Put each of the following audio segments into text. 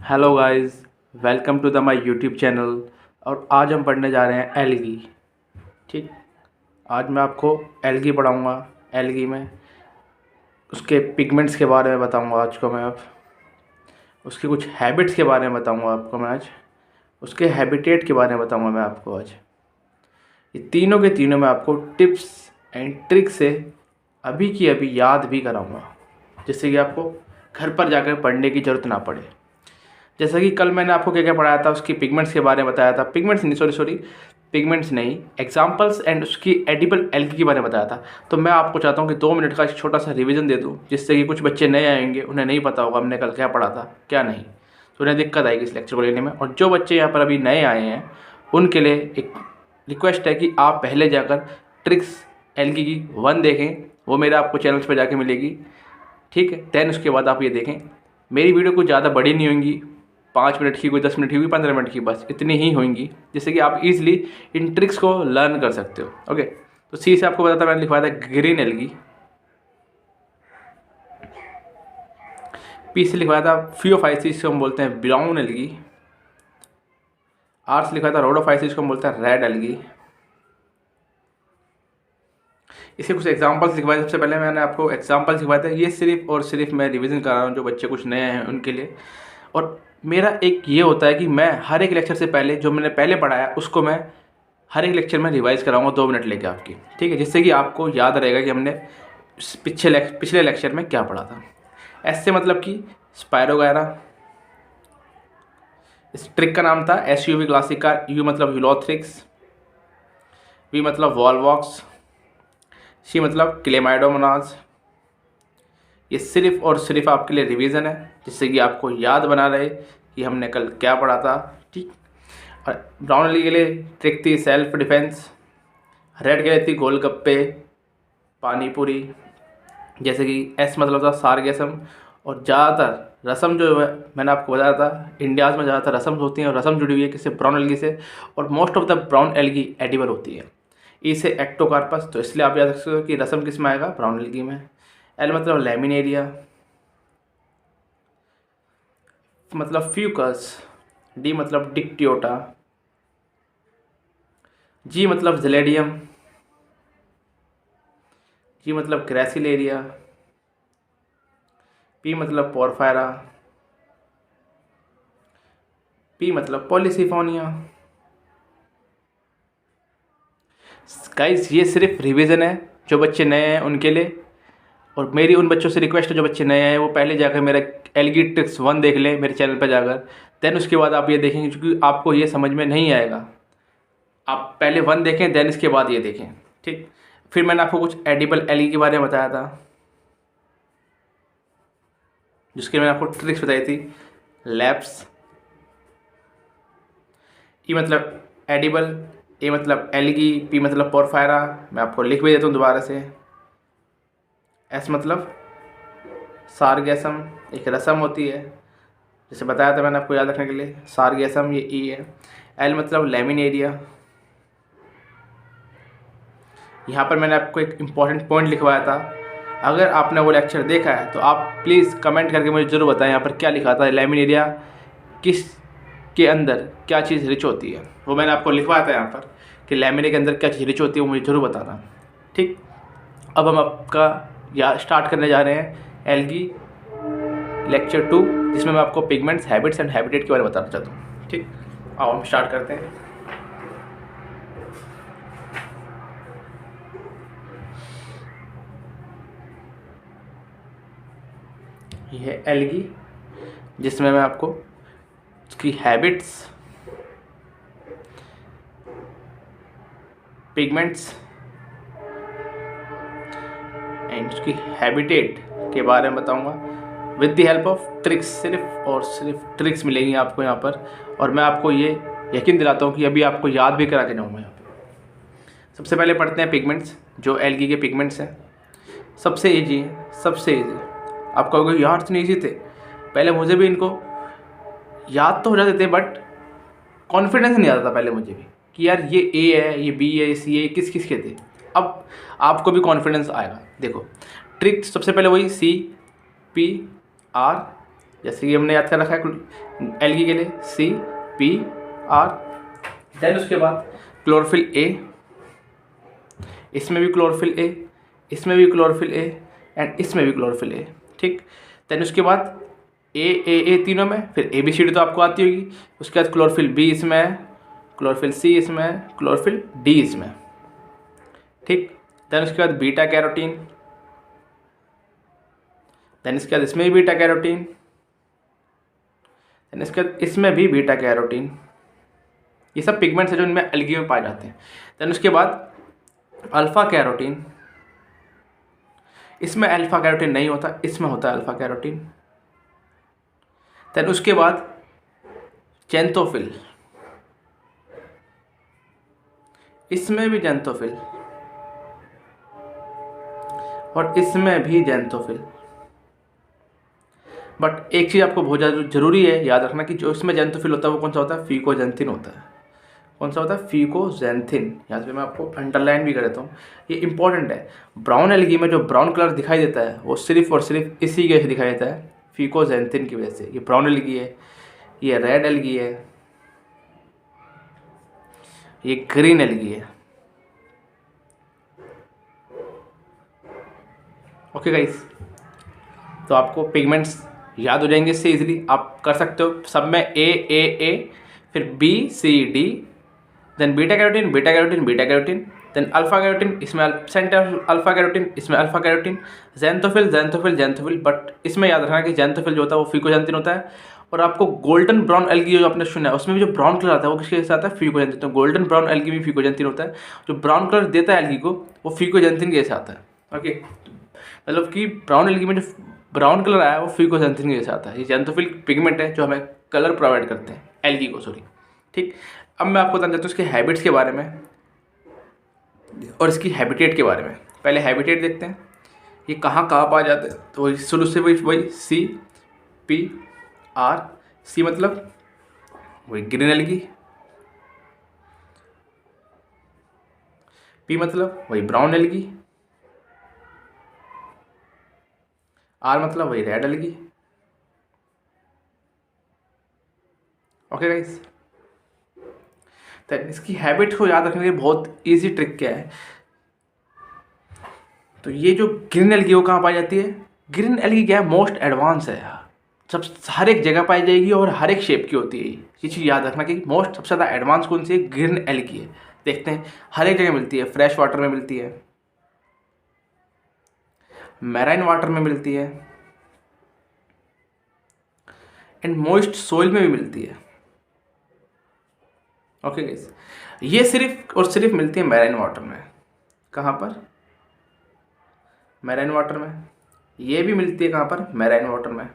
Hello guys, welcome to the my YouTube channel. और आज हम पढ़ने जा रहे हैं एल्गी। ठीक, आज मैं आपको एल्गी पढ़ाऊँगा। एल्गी में उसके पिगमेंट्स के बारे में बताऊँगा आज को मैं। अब उसकी कुछ हैबिट्स के बारे में बताऊँगा आपको मैं आज। उसके हैबिटेट के बारे में बताऊँगा मैं आपको आज। ये तीनों के तीनों मैं आपको टिप्स एंड ट्रिक से अभी की अभी याद भी कराऊँगा, जिससे कि आपको घर पर जाकर पढ़ने की ज़रूरत ना पड़े। जैसा कि कल मैंने आपको क्या क्या पढ़ाया था, उसकी पिगमेंट्स के बारे में बताया था। पिगमेंट्स नहीं, सॉरी, पिगमेंट्स नहीं, एग्जांपल्स एंड उसकी एडिबल एल्गी के बारे में बताया था। तो मैं आपको चाहता हूँ कि 2 मिनट का एक छोटा सा रिवीजन दे दूँ, जिससे कि कुछ बच्चे नए आएंगे, उन्हें नहीं पता होगा हमने कल क्या पढ़ा था क्या नहीं, तो उन्हें दिक्कत आएगी इस लेक्चर को लेने में। और जो बच्चे यहाँ पर अभी नए आए हैं उनके लिए एक रिक्वेस्ट है कि आप पहले जाकर ट्रिक्स एल्गी की 1 देखें, वो मेरे आपको चैनल्स पर जाके मिलेगी। ठीक है, देन उसके बाद आप ये देखें। मेरी वीडियो कुछ ज़्यादा बड़ी नहीं होंगी, 5 मिनट की, कोई 10 मिनट की, कोई 15 मिनट की, बस इतनी ही होंगी, जिससे कि आप इजीली इन ट्रिक्स को लर्न कर सकते हो। ओके, तो सी से आपको बताता मैंने लिखवाया था ग्रीन एल्गी, पी से लिखवाया था फियोफाइसिस को हम बोलते हैं ब्राउन एल्गी, आर से लिखवाया था रोडोफाइसिस को हम बोलते हैं रेड एल्गी। इसके कुछ एग्जांपल्स लिखवाए। सबसे पहले मैंने आपको एग्जांपल्स लिखवाए थे, ये सिर्फ और सिर्फ मैं रिवीजन कर रहा हूँ जो बच्चे कुछ नए हैं उनके लिए। और मेरा एक ये होता है कि मैं हर एक लेक्चर से पहले जो मैंने पहले पढ़ाया उसको मैं हर एक लेक्चर में रिवाइज़ कराऊंगा 2 मिनट लेके आपकी। ठीक है, जिससे कि आपको याद रहेगा कि हमने पिछले लेक्चर में क्या पढ़ा था। एस से मतलब कि स्पायरोगायरा, इस ट्रिक का नाम था SUV क्लासिक का। यू मतलब यूलोथ्रिक्स, वी मतलब वॉलवॉक्स, सी मतलब क्लेमाइडोमोनाज। ये सिर्फ और सिर्फ आपके लिए रिवीजन है, जिससे कि आपको याद बना रहे कि हमने कल क्या पढ़ा था। ठीक, और ब्राउन एल्गी के लिए ट्रिक थी सेल्फ डिफेंस, रेड के लिए थी गोलगप्पे, पानी पूरी, जैसे कि एस मतलब था सार्गेसम। और ज़्यादातर रसम जो है मैंने आपको बताया था, इंडियाज़ में ज़्यादातर रसम होती हैं और रसम जुड़ी हुई है किससे, ब्राउन एल्गी से। और most of the brown algae edible होती है। ई से एक्टोकार्पस, तो इसलिए आप याद रख सकते हो कि रसम किस में आएगा, ब्राउन एल्गी में। एल मतलब लैमिनेरिया, मतलब फ्यूकस, डी मतलब डिक्टियोटा, जी मतलब जिलेडियम, जी मतलब ग्रेसिलेरिया, पी मतलब पोरफायरा, पी मतलब पॉलीसिफोनिया। गाइस, ये सिर्फ रिवीजन है जो बच्चे नए हैं उनके लिए। और मेरी उन बच्चों से रिक्वेस्ट है जो बच्चे नए हैं वो पहले जाकर मेरा एल्गी ट्रिक्स 1 देख लें मेरे चैनल पर जाकर। देन उसके बाद आप ये देखेंगे, क्योंकि आपको ये समझ में नहीं आएगा। आप पहले 1 देखें, देन इसके बाद ये देखें। ठीक, फिर मैंने आपको कुछ एडिबल एल्गी के बारे में बताया था, जिसके मैंने आपको ट्रिक्स बताई थी। लैप्स, ई मतलब एडिबल, ए मतलब एल्गी, पी मतलब पोरफायरा। मैं आपको लिख भी देता हूँ दोबारा से। एस मतलब सार्गेसम, एक रसम होती है, जैसे बताया था मैंने आपको याद रखने के लिए, सार्गेसम, ये ई है। एल मतलब लैमिनेरिया। यहाँ पर मैंने आपको एक इम्पॉर्टेंट पॉइंट लिखवाया था, अगर आपने वो लेक्चर देखा है तो आप प्लीज़ कमेंट करके मुझे ज़रूर बताएं यहाँ पर क्या लिखा था, लैमिनेरिया किस के अंदर क्या चीज़ रिच होती है। वो मैंने आपको लिखवाया था यहाँ पर कि लैमिने के अंदर क्या चीज़ रिच होती है, वो मुझे ज़रूर बताना। ठीक, अब हम आपका स्टार्ट करने जा रहे हैं एल्गी लेक्चर 2, जिसमें मैं आपको पिगमेंट्स, हैबिट्स एंड हैबिटेट के बारे में बताना चाहता हूँ। ठीक, अब हम स्टार्ट करते हैं। ये है एल्गी, जिसमें मैं आपको उसकी हैबिट्स, पिगमेंट्स एंड उसकी हैबिटेट के बारे में बताऊंगा with the help of tricks. सिर्फ और सिर्फ ट्रिक्स मिलेंगी आपको यहाँ पर, और मैं आपको ये यकीन दिलाता हूँ कि अभी आपको याद भी करा के जाऊँगा यहाँ पर। सबसे पहले पढ़ते हैं पिगमेंट्स, जो एल्गी के पिगमेंट्स हैं। सबसे ईजी है, सबसे ईजी। आप कहोगे यार इतने ईजी थे, पहले मुझे भी इनको याद तो हो जाते थे, बट कॉन्फिडेंस नहीं आता था पहले मुझे भी कि यार ये ए है, ये बी है, सी है, ये किस किस के थे। अब आपको भी कॉन्फिडेंस आएगा। देखो ट्रिक सबसे पहले वही, सी पी आर जैसे कि हमने याद कर रखा है एल्गी के लिए CpR। देन उसके बाद क्लोरोफिल A, इसमें भी क्लोरोफिल A, इसमें भी क्लोरोफिल A एंड इसमें भी क्लोरोफिल A। ठीक। देन उसके बाद A तीनों में, फिर ABCD तो आपको आती होगी। उसके बाद क्लोरोफिल B इसमें है, क्लोरोफिल C इसमें है, क्लोरोफिल D इसमें। ठीक। देन उसके बाद बीटा कैरोटीन, देन इसके बाद इसमें भी बीटा कैरोटीन, देन इसके बाद इसमें भी बीटा कैरोटीन। ये सब पिगमेंट्स है जो इनमें एल्गी में पाए जाते हैं। देन उसके बाद अल्फा कैरोटीन, इसमें अल्फा कैरोटीन नहीं होता, इसमें होता है अल्फा कैरोटीन। देन उसके बाद जेंथोफिल, इसमें भी जेंथोफिल और इसमें भी जेंथोफिल। बट एक चीज़ आपको बहुत ज़्यादा जरूरी है याद रखना कि जो इसमें जेंथोफिल होता है वो कौन सा होता है, फीकोजेंथिन होता है। कौन सा होता है, फीकोजेंथिन। यहाँ पे मैं आपको अंडरलाइन भी कर देता हूँ, ये इंपॉर्टेंट है। ब्राउन एल्गी में जो ब्राउन कलर दिखाई देता है वो सिर्फ और सिर्फ इसी के दिखाई देता है, फीकोजेंथिन की वजह से। ये ब्राउन एल्गी है, ये रेड एल्गी है, ये ग्रीन एल्गी है। ओके गाइस, तो आपको पिगमेंट्स याद हो जाएंगे इससे इजीली, आप कर सकते हो सब में A, फिर BCD, then beta carotene, beta carotene, beta carotene, then alpha carotene, इसमें सेंटर अल्फा कैरोटीन, इसमें alpha carotene, xanthophyll, xanthophyll, xanthophyll. But इसमें याद रखना कि जेंथोफिल जो होता है वो फीकोजेंथिन होता है। और आपको गोल्डन ब्राउन एल्गी जो आपने सुना है उसमें भी जो ब्राउन कलर आता है वो किसके साथ आता है, फीकोजेंथिन। तो गोल्डन ब्राउन एल्गी में फीकोजेंथिन होता है, जो ब्राउन कलर देता है एल्गी को वो फीकोजेंथिन के साथ आता है। ओके, मतलब कि ब्राउन एल्गी में जो ब्राउन कलर आया है वो फीकोजेंथिन के साथ आता है। ये जेंथोफिल पिगमेंट है जो हमें कलर प्रोवाइड करते हैं एल्गी को, सॉरी। ठीक। अब मैं आपको बताना चाहता हूँ इसके हैबिट्स के बारे में और इसकी हैबिटेट के बारे में। पहले हैबिटेट देखते हैं, ये कहाँ कहाँ पाए जाते हैं। तो वही शुरू से वही CpR। C मतलब वही ग्रीन एल्गी, P मतलब वही ब्राउन एल्गी, R मतलब वही रेड एल्गी। ओके गाइस, तो इसकी हैबिट को याद रखने के लिए बहुत इजी ट्रिक क्या है। तो ये जो ग्रीन एल्गी वो कहाँ पाई जाती है, ग्रीन एल्गी क्या है, मोस्ट एडवांस है, सब हर एक जगह पाई जाएगी और हर एक शेप की होती है। ये चीज़ याद रखना कि मोस्ट सबसे ज़्यादा एडवांस कौन सी है, ग्रीन एल्गी है। देखते हैं, हर एक जगह मिलती है, फ्रेश वाटर में मिलती है, मैराइन वाटर में मिलती है एंड मॉइस्ट सोइल में भी मिलती है। ओके गाइस, ये सिर्फ और सिर्फ मिलती है मैराइन वाटर में। कहाँ पर, मैराइन वाटर में। ये भी मिलती है कहाँ पर, मैराइन वाटर में।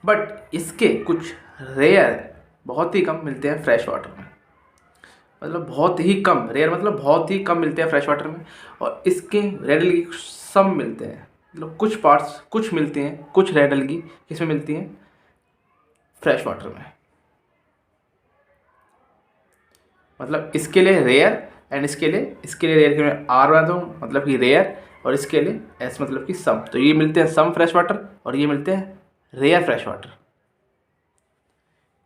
बट इसके कुछ रेयर, बहुत ही कम मिलते हैं फ्रेश वाटर में। मतलब बहुत ही कम, रेयर मतलब बहुत ही कम मिलते हैं फ्रेश वाटर में। और इसके रेड एल्गी सब मिलते हैं, मतलब कुछ पार्ट्स कुछ मिलते हैं, कुछ रेड एल्गी किसमें मिलती हैं, फ्रेश वाटर में। मतलब इसके लिए रेयर एंड इसके लिए रेयर के मैं R बना दूँ, मतलब कि रेयर, और इसके लिए S मतलब कि सम। तो ये मिलते हैं सम फ्रेश वाटर और ये मिलते हैं रेयर फ्रेश वाटर।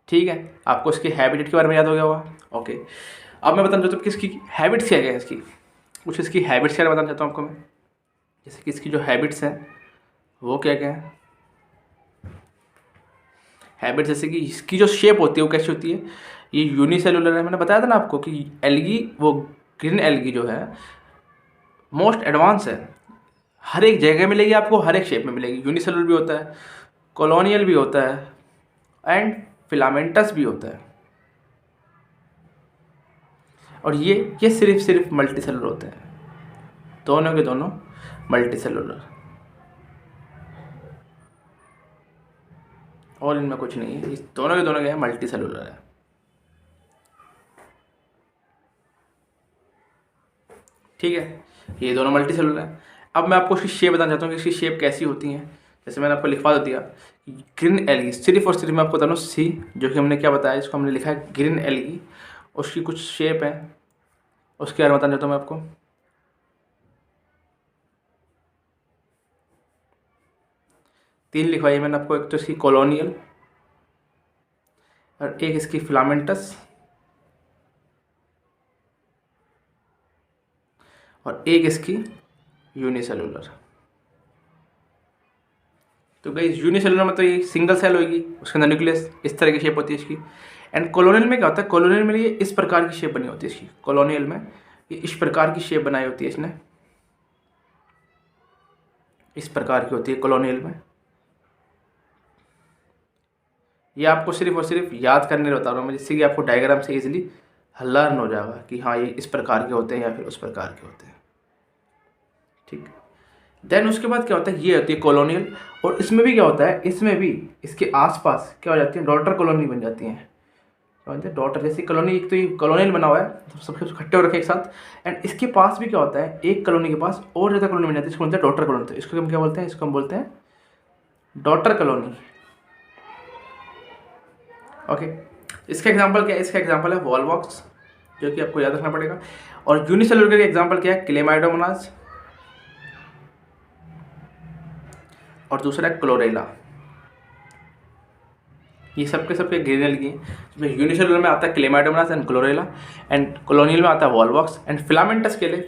ठीक है, आपको इसके हैबिटेट के बारे में याद हो गया होगा। ओके, अब मैं बताना चाहता हूँ कि इसकी हैबिट्स क्या क्या है। इसकी कुछ इसकी हैबिट्स क्या बताना चाहता हूँ आपको मैं, जैसे कि इसकी जो हैबिट्स हैं वो क्या क्या है। हैबिट्स जैसे कि इसकी जो शेप होती है वो कैसी होती है, ये यूनिसेलुलर है। मैंने बताया था ना आपको कि एल्गी, वो ग्रीन एल्गी जो है मोस्ट एडवांस है, हर एक जगह मिलेगी आपको, हर एक शेप में मिलेगी। यूनिसेलुलर भी होता है, कॉलोनियल भी होता है एंड फिलामेंटस भी होता है। और ये सिर्फ मल्टी सेलुलर होते हैं, दोनों के दोनों मल्टी सेलुलर, और इनमें कुछ नहीं है। इस दोनों के दोनों क्या है, मल्टी सेलुलर है। ठीक है, ये दोनों मल्टी सेलुलर है। अब मैं आपको इसकी शेप बताना चाहता हूँ कि इसकी शेप कैसी होती है। जैसे मैंने आपको लिखवा दिया ग्रीन एल्गी, सिर्फ और सिर्फ मैं आपको बता दूँ C, जो कि हमने क्या बताया, इसको हमने लिखा है ग्रीन एल्गी, उसकी कुछ शेप है, उसके बारे में बताना चाहता हूँ मैं आपको। 3 लिखवाई है मैंने आपको, एक तो इसकी कॉलोनियल और एक इसकी फिलामेंटस और एक इसकी यूनिसेलुलर। तो गई यूनिसेलुलर में तो ये सिंगल सेल होगी, उसके अंदर न्यूक्लियस इस तरह की शेप होती है इसकी। एंड कॉलोनियल में क्या होता है, कॉलोनियल में ये इस प्रकार की शेप बनी होती है इसकी, कॉलोनियल में ये इस प्रकार की शेप बनाई होती है इसने, इस प्रकार की होती है कॉलोनियल में। ये आपको सिर्फ और सिर्फ याद करने बता रहा हूँ मैं, जिससे कि आपको डायग्राम से इजीली लर्न हो जाएगा कि हाँ ये इस प्रकार के होते हैं या फिर उस प्रकार के होते हैं। ठीक, देन उसके बाद क्या होता है, ये होती है कॉलोनियल। और इसमें भी क्या होता है, इसमें भी इसके आसपास क्या हो जाती है, डॉटर कॉलोनी बन जाती हैं। क्या होता है, डॉटर जैसी कॉलोनी। एक तो ये कॉलोनियल बना हुआ है, तो सब इकट्ठे हो रखे एक साथ। एंड इसके पास भी क्या होता है, एक कॉलोनी के पास और ज़्यादा कॉलोनी बन जाती है, इसको बोलते हैं डॉटर कॉलोनी। तो इसको हम क्या बोलते हैं, इसको हम बोलते हैं डॉटर कॉलोनी। ओके, इसका एग्जांपल क्या है, इसका एग्जांपल है वॉलवॉक्स, जो कि आपको याद रखना पड़ेगा। और यूनिसेलुलर का एग्जांपल क्या है, क्लेमाइडोमोनास और दूसरा है क्लोरेला। ये सबके सबके ग्रेनल की है। यूनिसेलुलर में आता है Chlamydomonas and chlorella, and colonial में आता है वॉलवॉक्स। एंड फिलामेंटस के लिए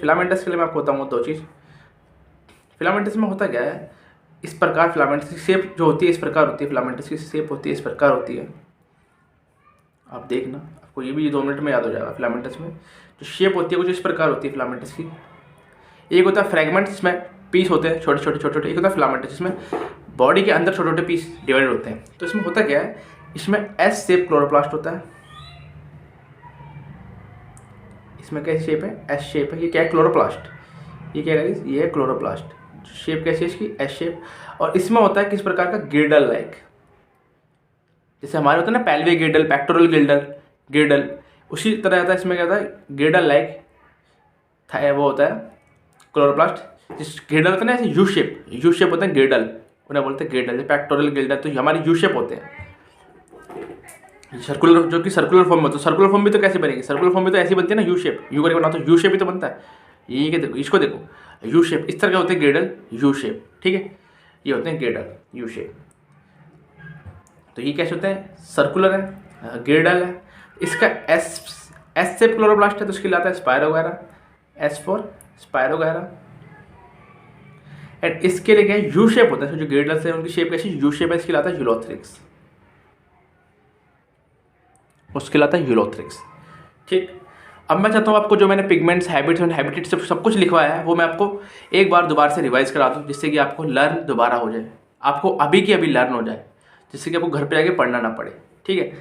मैं आपको बताऊँ 2 चीज़। फिलामेंटस में होता क्या है, इस प्रकार फिलामेंटस की शेप जो होती है इस प्रकार होती है, फिलामेंटस की शेप होती है इस प्रकार होती है। आप देखना, आपको ये भी 2 मिनट में याद हो जाएगा। फिलामेंटस में जो शेप होती है कुछ इस प्रकार होती है फिलामेंटस की। एक होता है फ्रेगमेंट्स, इसमें पीस होते हैं छोटे छोटे। एक होता है फिलामेंटस, जिसमें बॉडी के अंदर छोटे छोटे पीस डिवाइड होते हैं। तो इसमें होता क्या है, इसमें एस शेप क्लोरोप्लास्ट होता है। इसमें कैसी शेप है, एस शेप है। ये क्या है, क्लोरोप्लास्ट। ये क्या है, ये है क्लोरोप्लास्ट। शेप कैसी है इसकी, एस शेप। और इसमें होता है किस प्रकार का, गिर्डल लाइक। जैसे हमारे होता है ना पेल्विक गिर्डल, पेक्टोरल गिर्डल, उसी तरह आता है इसमें। क्या होता है, गिर्डल लाइक वो होता है क्लोरोप्लास्ट। जिस गिर्डल होता है ना ऐसे यू शेप होते हैं गिर्डल, उन्हें बोलते हैं गिर्डल। पेक्टोरल गिर्डल तो हमारे यू शेप होते हैं, सर्कुलर, जो कि सर्कुलर फॉर्म में होता है। सर्कुलर फॉर्म भी तो कैसे बनेगी, सर्कुलर फॉर्म भी तो ऐसी बनती है ना, यू शेप। यू करके बना तो यू शेप ही तो बनता है। ये के देखो, इसको देखो, यू शेप। इस तरह के होते हैं गिर्डल, यू शेप। ठीक है, ये होते हैं गिर्डल यू शेप। तो ये कैसे होते हैं, सर्कुलर है, गिर्डल है। इसका एस शेप क्लोरोप्लास्ट है, तो उसके लिए आता है spirogyra, S for spirogyra. And इसके लिए क्या है, यू शेप होता है। जो गिर्डल्स है उनकी शेप कैसी, यू शेप है। इसके लिए आता है यूलोथ्रिक्स, उसके लिए आता है यूलोथ्रिक्स। ठीक, अब मैं चाहता हूँ आपको जो मैंने पिगमेंट्स, हैबिट्स एंड हैबिटेट सब कुछ लिखवाया है वो मैं आपको एक बार दोबारा से रिवाइज करा दूँ, जिससे कि आपको लर्न दोबारा हो जाए, आपको अभी की अभी लर्न हो जाए, जिससे कि आपको घर पे जाके पढ़ना ना पड़े। ठीक है,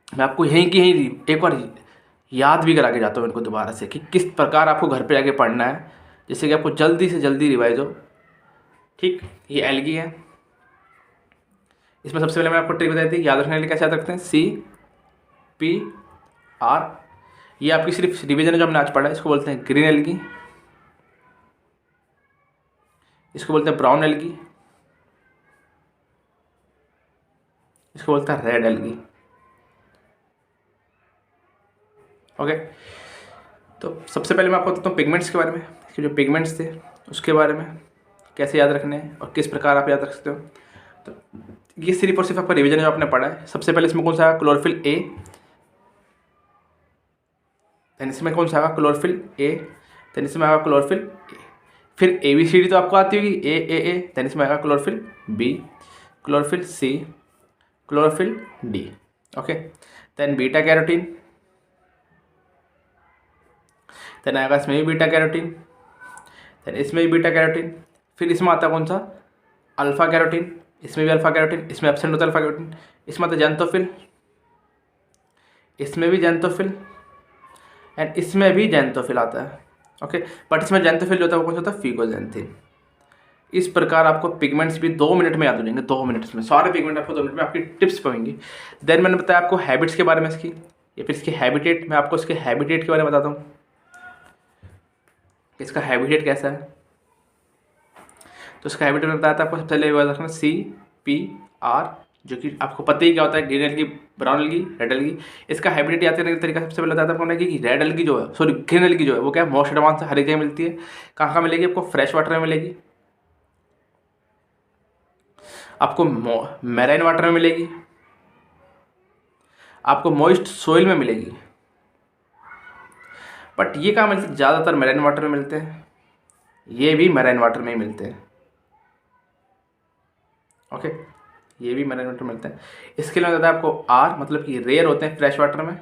मैं आपको यहीं की यहीं एक बार याद भी करा के जाता हूँ इनको दोबारा से, कि किस प्रकार आपको घर पे जाके पढ़ना है, जिससे कि आपको जल्दी से जल्दी रिवाइज हो। ठीक, ये एल्गी है। इसमें सबसे पहले मैं आपको ट्रिक बताई थी, याद रखने के लिए कैसे याद रखते हैं, CPR। ये आपकी सिर्फ रिवीजन है जो हमने आज पढ़ा है। इसको बोलते हैं ग्रीन एल्गी, इसको बोलते हैं ब्राउन एल्गी, इसको बोलते हैं रेड एल्गी। ओके, तो सबसे पहले मैं आपको बताता हूँ पिगमेंट्स के बारे में, कि जो पिगमेंट्स थे उसके बारे में कैसे याद रखने हैं और किस प्रकार आप याद रख सकते हो। तो ये सिर्फ और सिर्फ आपका रिवीजन जो आपने पढ़ा है। सबसे पहले इसमें कौन सा, क्लोरोफिल ए। देन इसमें कौन सा आएगा, क्लोरोफिल ए। देन इसमें आएगा क्लोरोफिल ए। फिर ABCD तो आपको आती होगी, ए। देन इसमें आएगा chlorophyll B, chlorophyll C, chlorophyll D. Okay, then beta carotene, then आएगा इसमें भी बीटा कैरोटीन, देन इसमें भी बीटा कैरोटीन। फिर इसमें आता कौन सा, अल्फा कैरोटीन। इसमें भी अल्फा कैरोटीन, इसमें एब्सेंट होता है अल्फा कैरोटीन। इसमें आता जैंथोफिल, इसमें भी जैंथोफिल, एंड इसमें भी जैंथोफिल आता है। ओके, बट इसमें जैंथोफिल जो होता है वो कौन सा होता है, फिगोजेंथिन। इस प्रकार आपको पिगमेंट्स भी 2 मिनट में याद हो जाएंगे, 2 मिनट में सारे पिगमेंट आपको 2 मिनट में आपकी टिप्स पड़ेंगी। देन मैंने बताया आपको हैबिट्स के बारे में इसकी, या फिर इसके हैबिटेट। मैं आपको इसके हैबिटेट के बारे में बताता हूँ, इसका हैबिटेट कैसा है। तो इसका हैबिटेट बताया था आपको, सबसे पहले याद रखना CPR, जो कि आपको पता ही क्या होता है, green algae, brown algae, red algae. इसका हैबिटेट याद करने का तरीका सबसे पहले बताया था आपको कि रेड एल्गी जो है, सॉरी ग्रीन एल्गी जो है वो क्या है, मोस्ट एडवांस हर एक जगह मिलती है। कहाँ कहाँ मिलेगी आपको, फ्रेश वाटर में मिलेगी, आपको मैराइन वाटर में मिलेगी, आपको मॉइस्ट सोइल में मिलेगी। बट ये कहाँ मिलते हैं? ज़्यादातर मैराइन वाटर में मिलते हैं, ये भी मैराइन वाटर में ही मिलते हैं। ओके, ये भी मैराइन वाटर में मिलते हैं। इसके लिए बताया आपको आर मतलब कि रेयर होते हैं फ्रेश वाटर में,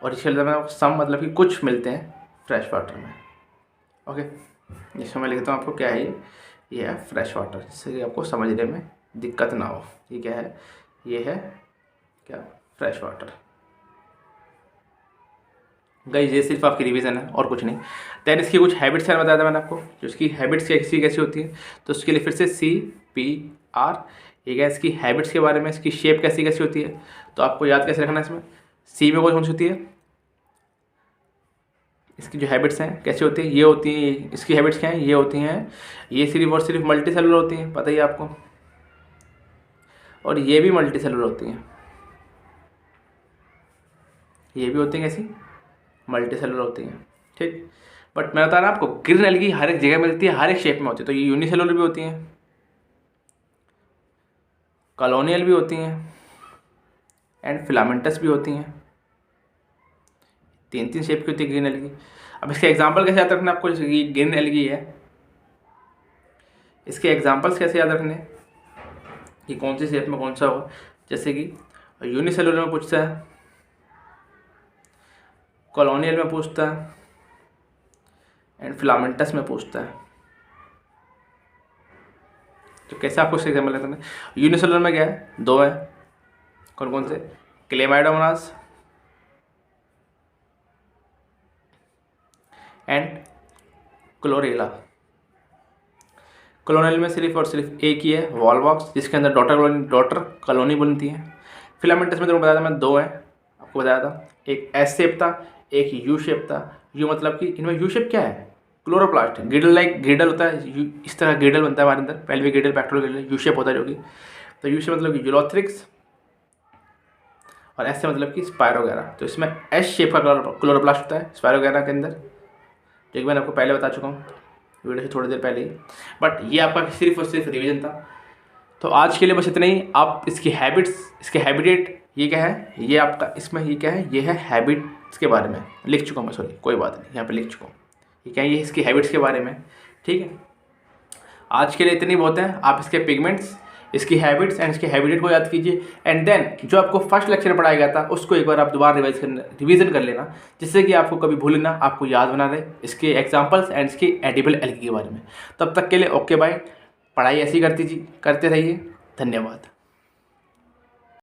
और इसके लिए आपको सम मतलब कि कुछ मिलते हैं फ्रेश वाटर में। ओके, इसमें मैं लिखता हूँ आपको क्या है, ये है फ्रेश वाटर, जिससे कि आपको समझने में दिक्कत ना हो। ये क्या है? ये है क्या? Fresh water. गाइस ये सिर्फ आपकी रिवीजन है और कुछ नहीं। दैन इसकी कुछ हैबिट्स हैं बताया था मैंने आपको, जो इसकी हैबिट्स कैसी होती है। तो उसके लिए फिर से CPR, ये क्या? इसकी हैबिट्स के बारे में, इसकी शेप कैसी होती है। तो आपको याद कैसे रखना है इसमें, सी में कौन सी होती है, इसकी जो हैबिट्स हैं कैसी होती है, ये होती हैं। इसकी हैबिट्स क्या हैं? ये होती हैं, ये सिर्फ और सिर्फ मल्टी सेलुलर होती हैं, पता ही है आपको, और ये भी मल्टी सेलुलर होती हैं। ये भी होती हैं कैसी? मल्टी सेलुलर होती हैं, ठीक। बट मैं बता रहा आपको, ग्रीन एल्गी हर एक जगह मिलती है, हर एक शेप में होती है। तो ये यूनिसेलुलर भी होती हैं, कॉलोनियल भी होती हैं, एंड फिलामेंटस भी होती हैं। 3 शेप की होती है ग्रीन एल्गी। अब इसके एग्जांपल कैसे याद रखना आपको, जैसे कि ग्रीन एल्गी है, इसके एग्जांपल्स कैसे याद रखने कि कौन सी शेप में कौन सा होगा। जैसे कि यूनिसेलुलर में पूछता है, कॉलोनियल में पूछता है, एंड फिलामेंटस में पूछता है। तो कैसे आपको इसके एग्जाम्पल लेते हैं? यूनिसेलुलर में क्या है? 2 है, कौन कौन से? Chlamydomonas and chlorella. कॉलोनियल में सिर्फ और सिर्फ एक ही है, वॉलवॉक्स, जिसके अंदर डॉटर कॉलोनी बनती है। फिलामेंटस में तो बताया था मैं 2 है, आपको बताया था, एक एस शेप था, एक यू शेप था। यू मतलब कि इनमें यू शेप क्या है? क्लोरोप्लास्ट, ग्रिडल लाइक ग्रिडल होता है, इस तरह ग्रिडल बनता है हमारे अंदर, पेल्विक ग्रिडल, पेक्टोरल ग्रिडल, यू शेप होता है जो कि। तो यू शेप मतलब कि यूलोथ्रिक्स, और एस से मतलब कि स्पायरोगैरा। तो इसमें एस शेप का क्लोरोप्लास्ट होता है स्पायरोगैरा के अंदर, जो कि मैंने आपको पहले बता चुका हूँ वीडियो से थोड़ी देर पहले ही। बट ये आपका सिर्फ और सिर्फ रिवीजन था। तो आज के लिए बस इतना ही। आप इसकी हैबिट्स, इसके हैबिटेट, ये क्या है, ये आपका इसमें ये क्या है, ये है हैबिट्स के बारे में लिख चुका हूँ मैं, सॉरी कोई बात नहीं, यहाँ पे लिख चुका हूँ। ये क्या है, ये इसकी हैबिट्स के बारे में, ठीक है। आज के लिए इतनी बहुत है। आप इसके पिगमेंट्स, इसकी हैबिट्स एंड इसके हैबिटेट को याद कीजिए, एंड देन जो आपको फर्स्ट लेक्चर पढ़ाया गया था उसको एक बार आप दोबारा रिवीजन कर लेना, जिससे कि आपको कभी भूलना, आपको याद बना रहे इसके एग्जांपल्स एंड इसकी एडिबल एल्गी के बारे में। तब तक के लिए ओके बाय। पढ़ाई ऐसी करते रहिए। धन्यवाद।